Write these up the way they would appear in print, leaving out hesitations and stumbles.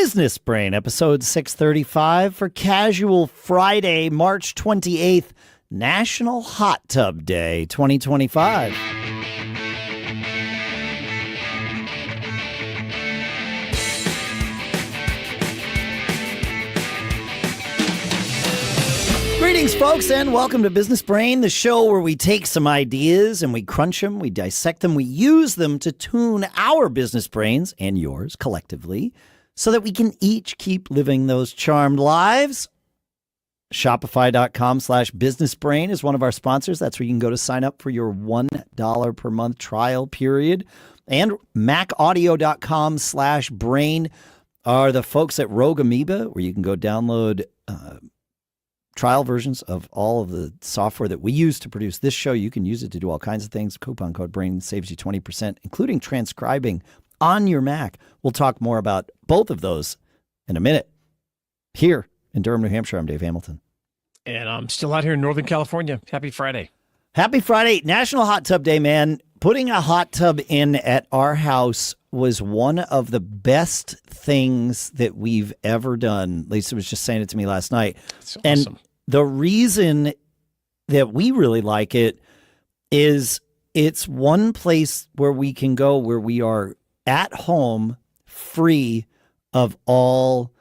Business Brain, episode 635 for casual Friday, March 28th, National Hot Tub Day 2025. Greetings, folks, and welcome to Business Brain, the show where we take some ideas and we crunch them, we dissect them, we use them to tune our business brains and yours collectively so that we can each keep living those charmed lives. Shopify.com/businessbrain is one of our sponsors. That's where you can go to sign up for your $1 per month trial period. And macaudio.com/brain are the folks at Rogue Amoeba, where you can go download trial versions of all of the software that we use to produce this show. You can use it to do all kinds of things. Coupon code BRAIN saves you 20%, including transcribing on your Mac. We'll talk more about both of those in a minute. Here in Durham, New Hampshire, I'm Dave Hamilton. And I'm still out here in Northern California. Happy Friday. Happy Friday. National Hot Tub Day, man. Putting a hot tub in at our house was one of the best things that we've ever done. Lisa was just saying it to me last night. That's awesome. And the reason that we really like it is it's one place where we can go where we are at home, free of all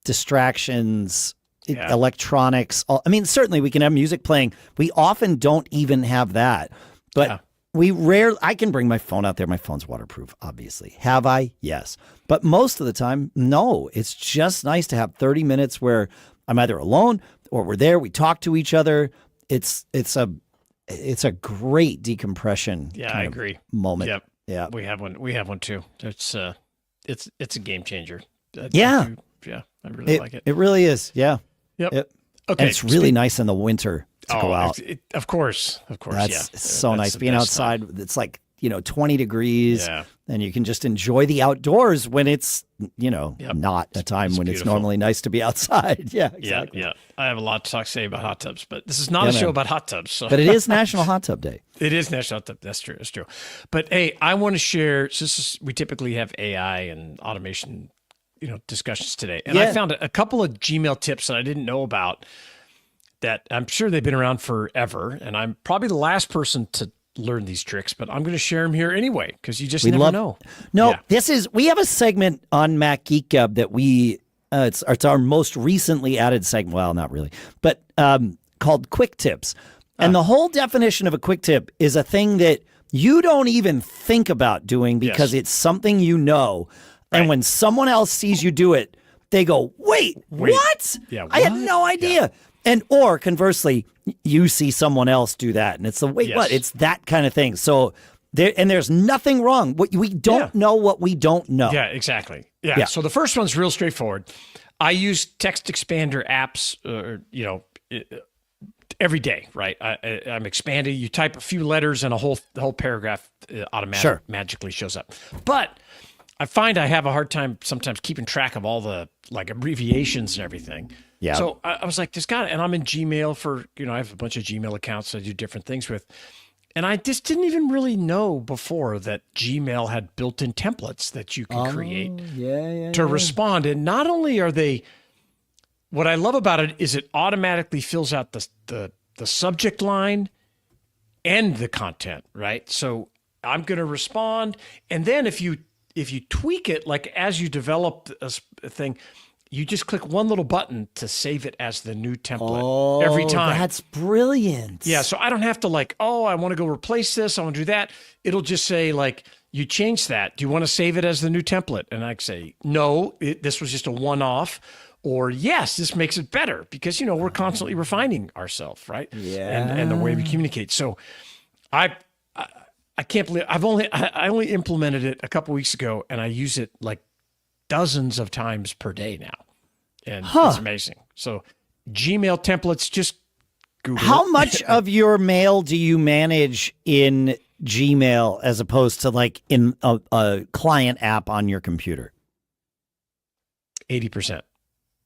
distractions, electronics. Certainly we can have music playing. We often don't even have that. But I can bring my phone out there. My phone's waterproof, obviously. Have I? Yes. But most of the time, no. It's just nice to have 30 minutes where I'm either alone or we're there. We talk to each other. It's a great decompression. Yeah, I agree. Moment. Yep. Yeah. We have one too. It's a game changer. I really like it. It really is. Yeah. Yep. Okay. And it's really nice in the winter to go out. Of course. It's so nice being outside. Time. It's like, 20 degrees and you can just enjoy the outdoors when it's, not a time when it's normally nice to be outside. Yeah, exactly. Yeah. I have a lot to say about hot tubs, but this is not a show about hot tubs. So. But it is National Hot Tub Day. It is National Hot Tub. That's true. But hey, I want to share, we typically have AI and automation, discussions today. And I found a couple of Gmail tips that I didn't know about that I'm sure they've been around forever. And I'm probably the last person to learn these tricks, but I'm going to share them here anyway, because you just never know. No, we have a segment on Mac Geek Gab that it's our most recently added segment. Well, not really, but called Quick Tips. And the whole definition of a quick tip is a thing that you don't even think about doing because it's something you know. Right. And when someone else sees you do it, they go, wait, what? Yeah, what? I had no idea. Yeah. And or conversely, you see someone else do that, and it's what? It's that kind of thing. So there's nothing wrong. We don't know what we don't know. Yeah, exactly. Yeah. So the first one's real straightforward. I use text expander apps, every day. Right. I'm expanding. You type a few letters, and the whole paragraph automatically magically shows up. But I find I have a hard time sometimes keeping track of all the abbreviations and everything. Yeah. So I was like, and I'm in Gmail for, I have a bunch of Gmail accounts I do different things with. And I just didn't even really know before that Gmail had built-in templates that you can create to respond. And not only are they, what I love about it is it automatically fills out the subject line and the content, right? So I'm going to respond. And then if you tweak it, like as you develop a thing, you just click one little button to save it as the new template every time. That's brilliant. Yeah, so I don't have to I want to go replace this. I want to do that. It'll just say you changed that. Do you want to save it as the new template? And I say, no, this was just a one-off. Or yes, this makes it better because, we're constantly refining ourselves, right? Yeah. And the way we communicate. So I can't believe I only implemented it a couple weeks ago, and I use it dozens of times per day now. And it's amazing. So Gmail templates, just Google How much of your mail do you manage in Gmail as opposed to in a client app on your computer? 80%.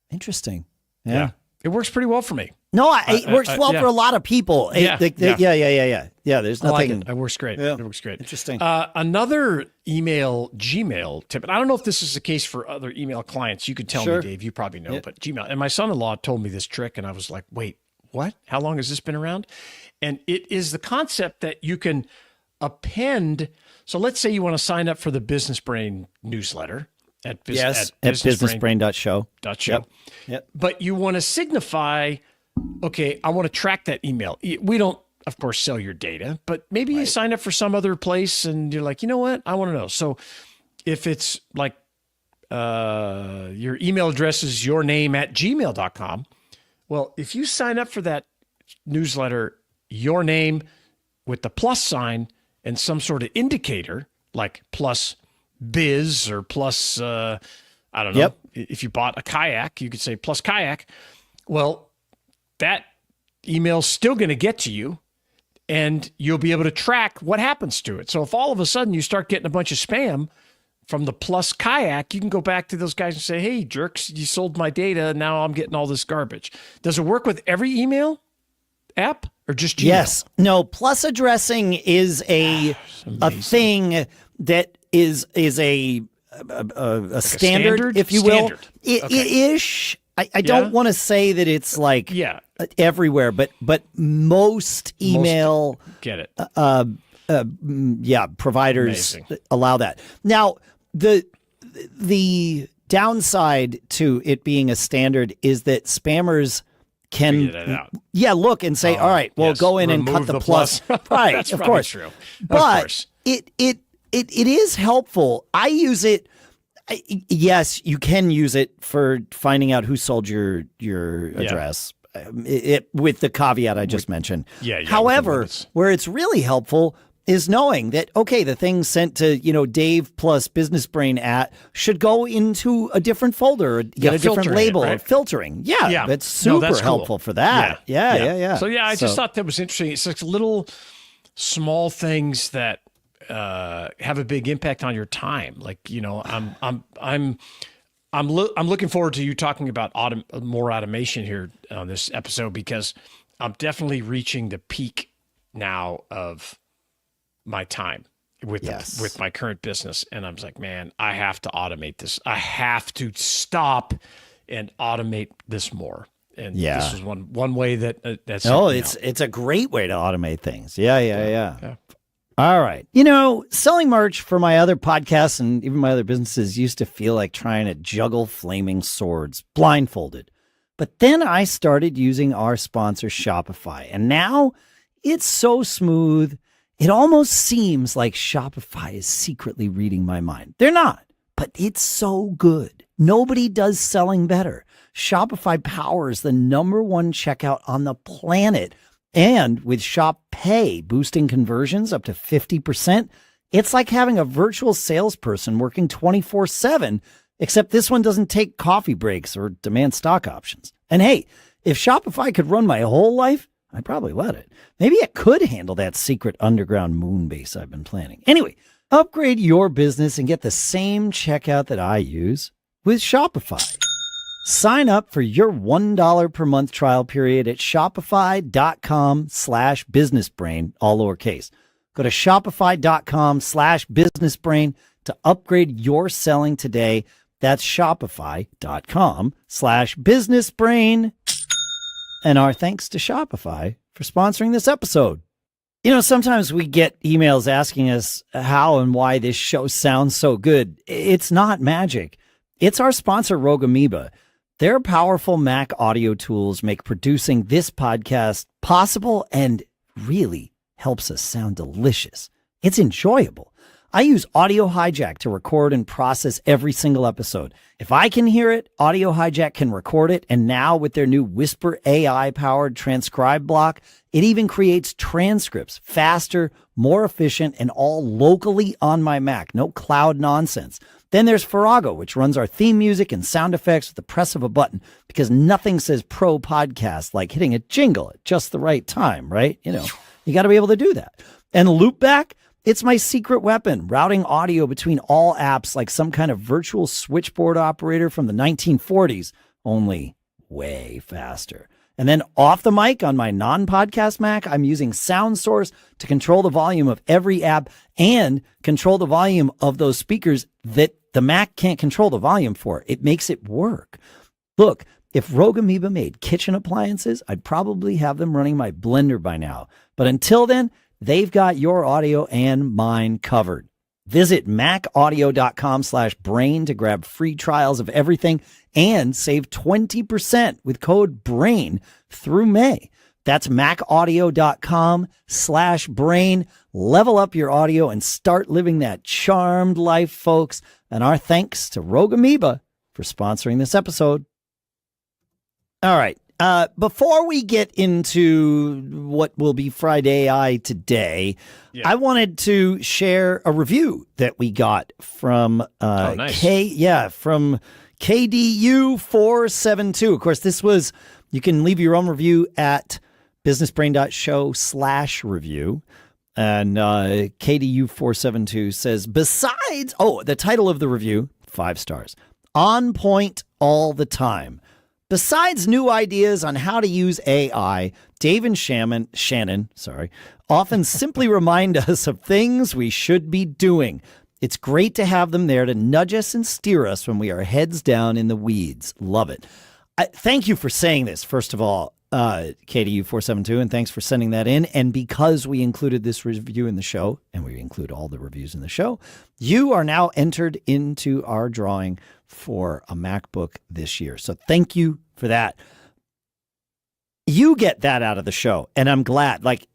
Interesting. Yeah. It works pretty well for me. No, it works well for a lot of people. Yeah. There's nothing. I like it. It works great. Yeah. It works great. Interesting. Another Gmail tip, and I don't know if this is the case for other email clients. You could tell me, Dave. You probably know, but Gmail. And my son-in-law told me this trick, and I was like, wait, what? How long has this been around? And it is the concept that you can append. So let's say you want to sign up for the Business Brain newsletter at businessbrain.show. Yep. But you want to signify, okay, I want to track that email. We don't, of course, sell your data, but maybe you sign up for some other place and you're like, you know what? I want to know. So if it's like your email address is yourname@gmail.com, well, if you sign up for that newsletter, your name with the plus sign and some sort of indicator like plus biz or plus, I don't know. Yep. If you bought a kayak, you could say plus kayak. Well, that email's still going to get to you and you'll be able to track what happens to it. So if all of a sudden you start getting a bunch of spam from the plus kayak, you can go back to those guys and say, hey, jerks, you sold my data. Now I'm getting all this garbage. Does it work with every email app or just Gmail? Yes. No, plus addressing is a thing that is a standard, if you will. Ish. I don't want to say that it's like everywhere, but most email get it. Providers allow that. Now, the downside to it being a standard is that spammers can look and say, all right, well, go in and cut the plus. Right, That's of course. True. But it is helpful. I use it. Yes, you can use it for finding out who sold your address. With the caveat I just mentioned. However, where it's really helpful is knowing that, okay, the thing sent to, Dave plus Business Brain should go into a different folder, get a different label, or filtering. Yeah, that's super helpful for that. Yeah. So I just thought that was interesting. It's like little small things that have a big impact on your time. Like, I'm looking forward to you talking about more automation here on this episode, because I'm definitely reaching the peak now of my time with my current business. And I'm like, man, I have to automate this. I have to stop and automate this more. And this is one way that's. Oh, it's a great way to automate things. Yeah. All right. Selling merch for my other podcasts and even my other businesses used to feel like trying to juggle flaming swords blindfolded. But then I started using our sponsor, Shopify. And now it's so smooth. It almost seems like Shopify is secretly reading my mind. They're not, but it's so good. Nobody does selling better. Shopify powers the #1 checkout on the planet. And with Shop Pay boosting conversions up to 50%, it's like having a virtual salesperson working 24/7, except this one doesn't take coffee breaks or demand stock options. And hey, if Shopify could run my whole life, I'd probably let it. Maybe it could handle that secret underground moon base I've been planning. Anyway, upgrade your business and get the same checkout that I use with Shopify. Sign up for your $1 per month trial period at shopify.com/businessbrain, all lowercase. Go to shopify.com/businessbrain to upgrade your selling today. That's shopify.com/businessbrain. And our thanks to Shopify for sponsoring this episode. Sometimes we get emails asking us how and why this show sounds so good. It's not magic. It's our sponsor, Rogue Amoeba. Their powerful Mac audio tools make producing this podcast possible and really helps us sound delicious. It's enjoyable. I use Audio Hijack to record and process every single episode. If I can hear it, Audio Hijack can record it. And now with their new Whisper AI-powered transcribe block, it even creates transcripts faster, more efficient, and all locally on my Mac. No cloud nonsense. Then there's Farrago, which runs our theme music and sound effects with the press of a button, because nothing says pro podcast like hitting a jingle at just the right time, right? You got to be able to do that. And Loopback, it's my secret weapon, routing audio between all apps like some kind of virtual switchboard operator from the 1940s, only way faster. And then off the mic on my non-podcast Mac, I'm using SoundSource to control the volume of every app and control the volume of those speakers that the Mac can't control the volume for. It makes it work. Look, if Rogue Amoeba made kitchen appliances, I'd probably have them running my blender by now. But until then, they've got your audio and mine covered. Visit macaudio.com/brain to grab free trials of everything and save 20% with code BRAIN through May. That's macaudio.com/brain. Level up your audio and start living that charmed life, folks. And our thanks to Rogue Amoeba for sponsoring this episode. All right. Before we get into what will be FridAI today, I wanted to share a review that we got from from KDU472. Of course, this was, you can leave your own review at businessbrain.show/review. And KDU472 says, besides, the title of the review, 5 stars, on point all the time. Besides new ideas on how to use AI, Dave and Shannon, often simply remind us of things we should be doing. It's great to have them there to nudge us and steer us when we are heads down in the weeds. Love it. Thank you for saying this, first of all, KDU472, and thanks for sending that in. And because we included this review in the show, and we include all the reviews in the show, you are now entered into our drawing for a MacBook this year. So thank you for that. You get that out of the show, and I'm glad. Like,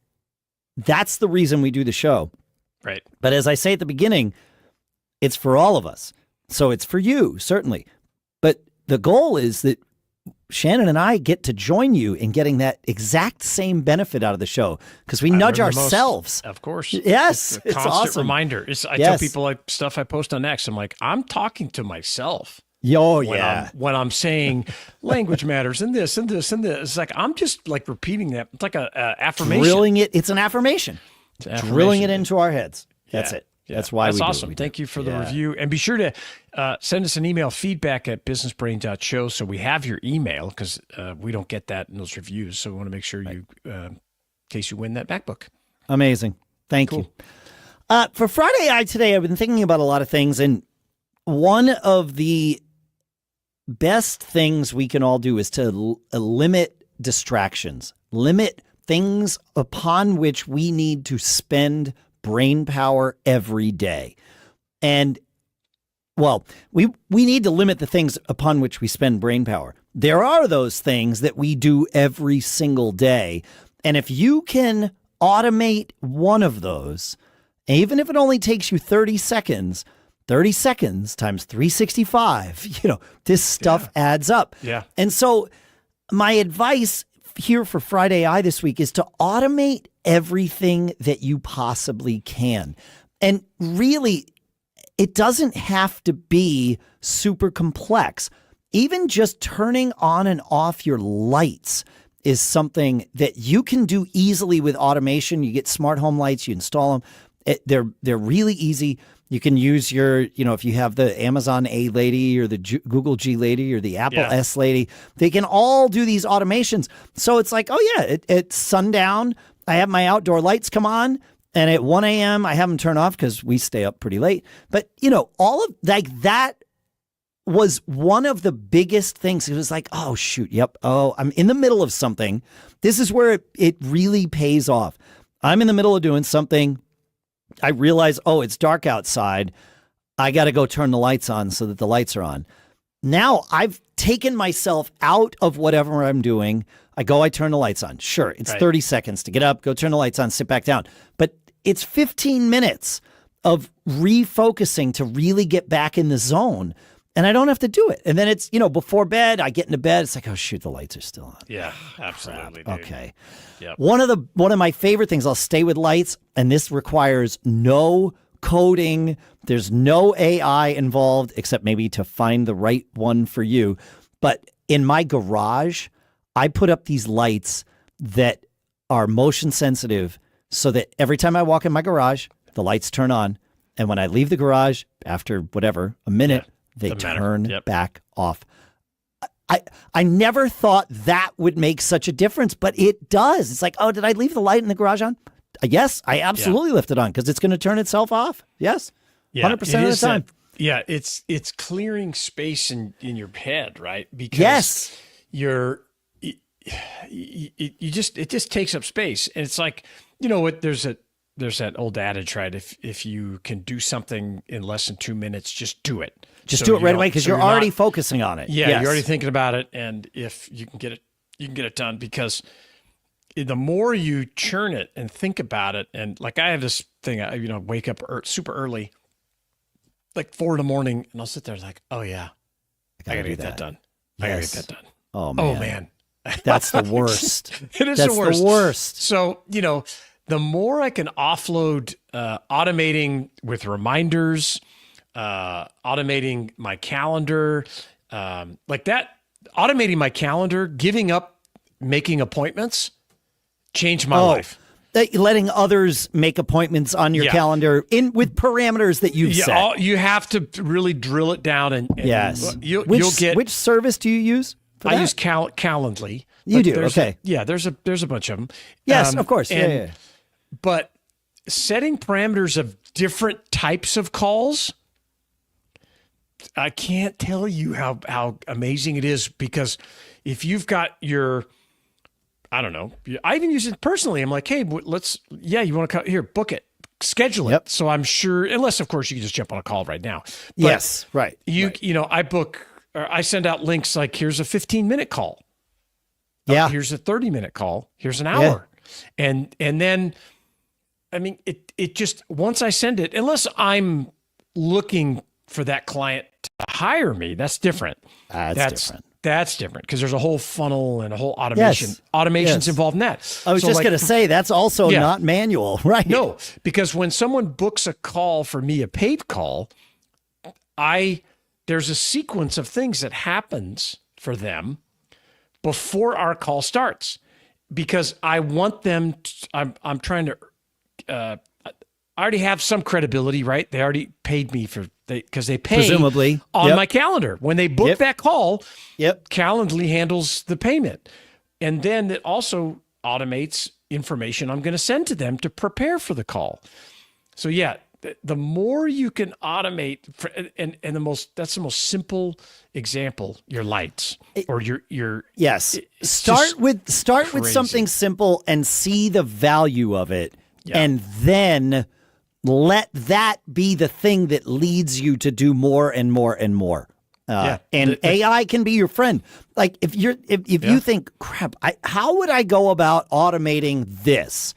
that's the reason we do the show. Right. But as I say at the beginning, it's for all of us. So it's for you, certainly. But the goal is that Shannon and I get to join you in getting that exact same benefit out of the show because we nudge ourselves. Of course. Yes. It's a constant awesome. Reminder. I tell people like stuff I post on X. I'm like, I'm talking to myself. When I'm saying language matters and this and this and this. It's like, I'm just like repeating that. It's like a affirmation. Drilling it. It's an affirmation. Drilling it into our heads. That's it. Yeah. That's why That's we awesome. do it. Thank you for the review. And be sure to send us an email, feedback@businessbrain.show, so we have your email because we don't get that in those reviews. So we want to make sure you, in case you win that MacBook. Amazing. Thank you. For FridAI today, I've been thinking about a lot of things. And one of the best things we can all do is to limit distractions, limit things upon which we need to spend brain power every day. And, well, we need to limit the things upon which we spend brain power. There are those things that we do every single day. And if you can automate one of those, even if it only takes you 30 seconds times 365, this stuff adds up. Yeah. And so my advice here for FridAI this week is to automate everything that you possibly can. And really, it doesn't have to be super complex. Even just turning on and off your lights is something that you can do easily with automation. You get smart home lights, you install them. They're really easy. You can use your, if you have the Amazon A lady or the Google G lady or the Apple S lady, they can all do these automations. So it's like, at sundown, I have my outdoor lights come on, and at 1 a.m. I have them turn off because we stay up pretty late. But, all of that was one of the biggest things. It was like, oh, shoot, I'm in the middle of something. This is where it really pays off. I'm in the middle of doing something. I realize, it's dark outside. I got to go turn the lights on so that the lights are on. Now I've taken myself out of whatever I'm doing. I turn the lights on. Sure, it's 30 seconds to get up, go turn the lights on, sit back down. But it's 15 minutes of refocusing to really get back in the zone. And I don't have to do it. And then it's, before bed, I get into bed. It's like, oh, shoot, the lights are still on. Yeah, absolutely. Dude. Okay. Yep. One of my favorite things, I'll stay with lights, and this requires no coding. There's no AI involved, except maybe to find the right one for you. But in my garage, I put up these lights that are motion sensitive so that every time I walk in my garage, the lights turn on. And when I leave the garage, after a minute, they turn back off. I never thought that would make such a difference, but it does. It's like, oh, did I leave the light in the garage on? Yes, I absolutely left it on because it's going to turn itself off. Yes, 100% of the time. It's clearing space in your head, right? Because it just takes up space, and it's like, you know what? There's that old adage, right? If you can do something in less than 2 minutes, just do it. Just do it right away because you're already focusing on it. Yeah, you're already thinking about it, and if you can get it done, because the more you churn it and think about it, and like I have this thing, I wake up super early, like 4 a.m, and I'll sit there like, oh yeah, I gotta get that done. Yes. I gotta get that done. Oh man, that's the worst. It is the worst. So the more I can offload, automating with reminders, automating my calendar, like that, automating my calendar, giving up making appointments, changed my life. Letting others make appointments on your calendar with parameters that you've set. You have to really drill it down, and you'll get. Which service do you use for that? I use Calendly. You do, okay. There's a bunch of them. Yes, of course. Yeah. But setting parameters of different types of calls, I can't tell you how amazing it is, because if you've got your, I don't know, I even use it personally. I'm like, hey, you want to come here, book it, schedule it. Yep. So I'm sure, unless of course you can just jump on a call right now. But yes, right. I book, or I send out links like, here's a 15-minute call. Yeah. Here's a 30-minute call. Here's an hour. Yeah. And then, I mean, it just, once I send it, unless I'm looking for that client to hire me, that's different. That's different because there's a whole funnel and a whole automation. Yes. Automation's involved in that. I was just going to say that's also not manual, right? No, because when someone books a call for me, a paid call, there's a sequence of things that happens for them before our call starts, because I want them I'm trying to I already have some credibility, right? They already paid me because they pay presumably on my calendar. When they book that call, Calendly handles the payment. And then it also automates information I'm going to send to them to prepare for the call. So the more you can automate, and that's the most simple example, your lights or your start with something simple and see the value of it, and then let that be the thing that leads you to do more and more and more. And AI can be your friend. Like if you think, crap, how would I go about automating this?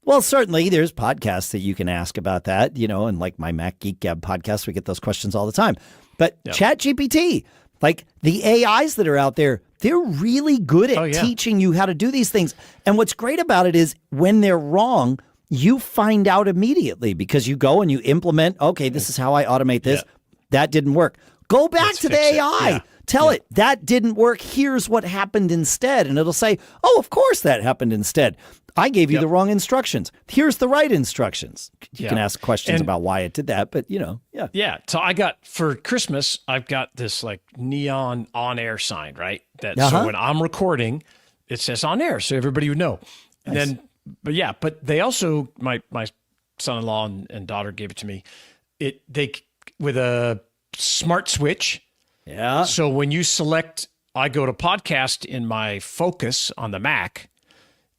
Well, certainly there's podcasts that you can ask about that, and like my Mac Geek Gab podcast, we get those questions all the time. But ChatGPT, like the AIs that are out there, they're really good at teaching you how to do these things. And what's great about it is when they're wrong, you find out immediately because you go and you implement, okay, this is how I automate this. That didn't work. Go back to the AI. Tell it that didn't work. Here's what happened instead. And it'll say, oh, of course that happened instead. I gave you the wrong instructions. Here's the right instructions. You can ask questions about why it did that, but Yeah. So I got, for Christmas, I've got this like neon on air sign, right? So when I'm recording, it says on air, so everybody would know. And then, but they also, my son-in-law and daughter gave it to me. They with a smart switch. Yeah. So when you select, I go to podcast in my Focus on the Mac,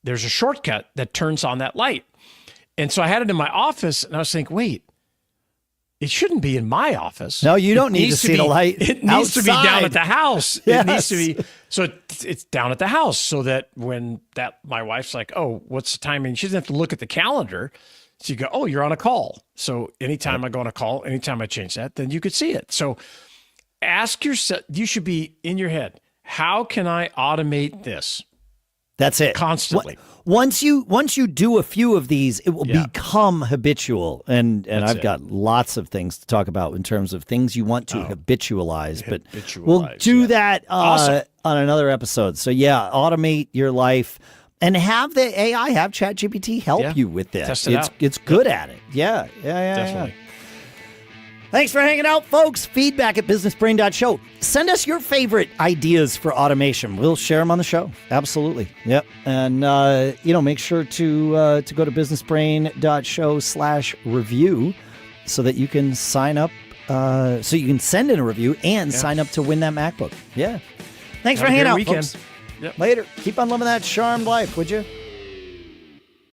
there's a shortcut that turns on that light. And so I had it in my office, and I was thinking, wait, it shouldn't be in my office. No, you don't need to see the light. It needs to be down at the house. It needs to be, so it's down at the house, so that when my wife's like, oh, what's the timing? She doesn't have to look at the calendar. So you go, oh, you're on a call. So anytime I go on a call, anytime I change that, then you could see it. So ask yourself, you should be in your head, how can I automate this? That's it. Constantly. Once you do a few of these, it will become habitual. And I've got lots of things to talk about in terms of things you want to habitualize. But we'll do that on another episode. So automate your life and have the AI, have ChatGPT help you with this. Test it out. It's good at it. Yeah. Definitely. Thanks for hanging out, folks. Feedback at businessbrain.show. Send us your favorite ideas for automation. We'll share them on the show. Absolutely. Yep. And, make sure to go to businessbrain.show/review so that you can sign up, so you can send in a review and sign up to win that MacBook. Yeah. Thanks for hanging out, folks. Yep. Later. Keep on living that charmed life, would you?